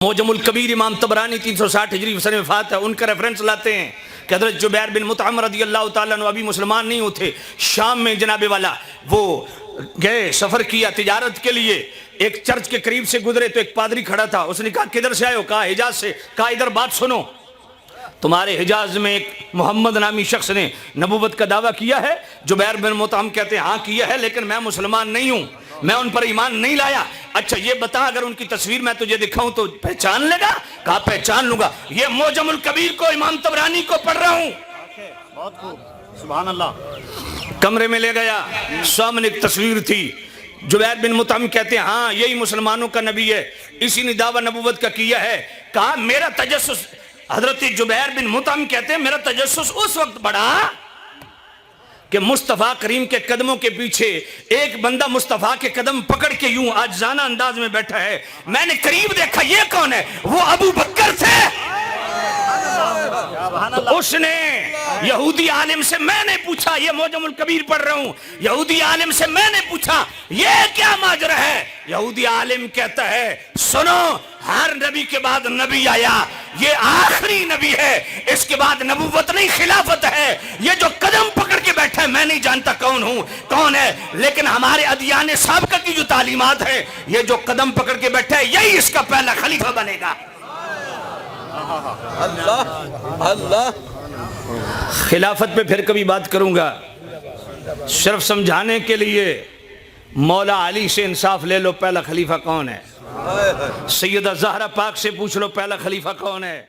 موجم الکبیر امام طبرانی 360 ہجری سن وفات ہے، ان کا ریفرنس لاتے ہیں کہ حضرت جبیر بن مطعم رضی اللہ تعالیٰ عنہ ابھی مسلمان نہیں ہوتے، شام میں جناب والا وہ گئے، سفر کیا تجارت کے لیے، ایک چرچ کے قریب سے گزرے تو ایک پادری کھڑا تھا، اس نے کہا کدھر سے آئے ہو؟ کہا حجاز سے۔ کہا ادھر بات سنو، تمہارے حجاز میں ایک محمد نامی شخص نے نبوت کا دعویٰ کیا ہے؟ جبیر بن مطعم کہتے ہیں ہاں کیا ہے، لیکن میں مسلمان نہیں ہوں، میں ان پر ایمان نہیں لایا۔ اچھا یہ بتا اگر ان کی تصویر میں تجھے دکھاؤں تو پہچان لے گا؟ کہا پہچان لوں گا، یہ موجم الکبیر کو امام طبرانی کو پڑھ رہا ہوں۔ بہت خوب، سبحان اللہ۔ کمرے میں لے گیا، سامنے ایک تصویر تھی، جبیر بن مطعم کہتے ہیں ہاں یہی مسلمانوں کا نبی ہے، اسی نے دعویٰ نبوت کا کیا ہے۔ کہا میرا تجسس، حضرت جبیر بن مطعم کہتے ہیں میرا تجسس اس وقت بڑھا کہ مصطفیٰ کریم کے قدموں کے پیچھے ایک بندہ مصطفیٰ کے قدم پکڑ کے یوں عاجزانہ انداز میں بیٹھا ہے، میں نے قریب دیکھا یہ کون ہے؟ وہ ابو بکر تھے۔ تو اس نے یہودی عالم سے میں نے پوچھا، یہ موجم الکبیر پڑھ رہا ہوں، یہودی عالم سے میں نے پوچھا یہ کیا ماجرا ہے؟ یہودی عالم کہتا ہے سنو، ہر نبی کے بعد نبی آیا، یہ آخری نبی ہے، اس کے بعد نبوت نہیں خلافت ہے۔ یہ جو قدم پکڑ کے بیٹھا ہے میں نہیں جانتا کون ہوں کون ہے، لیکن ہمارے ادیان سابقہ کی جو تعلیمات ہے، یہ جو قدم پکڑ کے بیٹھا ہے یہی اس کا پہلا خلیفہ بنے گا۔ اللہ اللہ، خلافت پہ پھر کبھی بات کروں گا، صرف سمجھانے کے لیے مولا علی سے انصاف لے لو، پہلا خلیفہ کون ہے؟ سیدہ زہرا پاک سے پوچھ لو پہلا خلیفہ کون ہے؟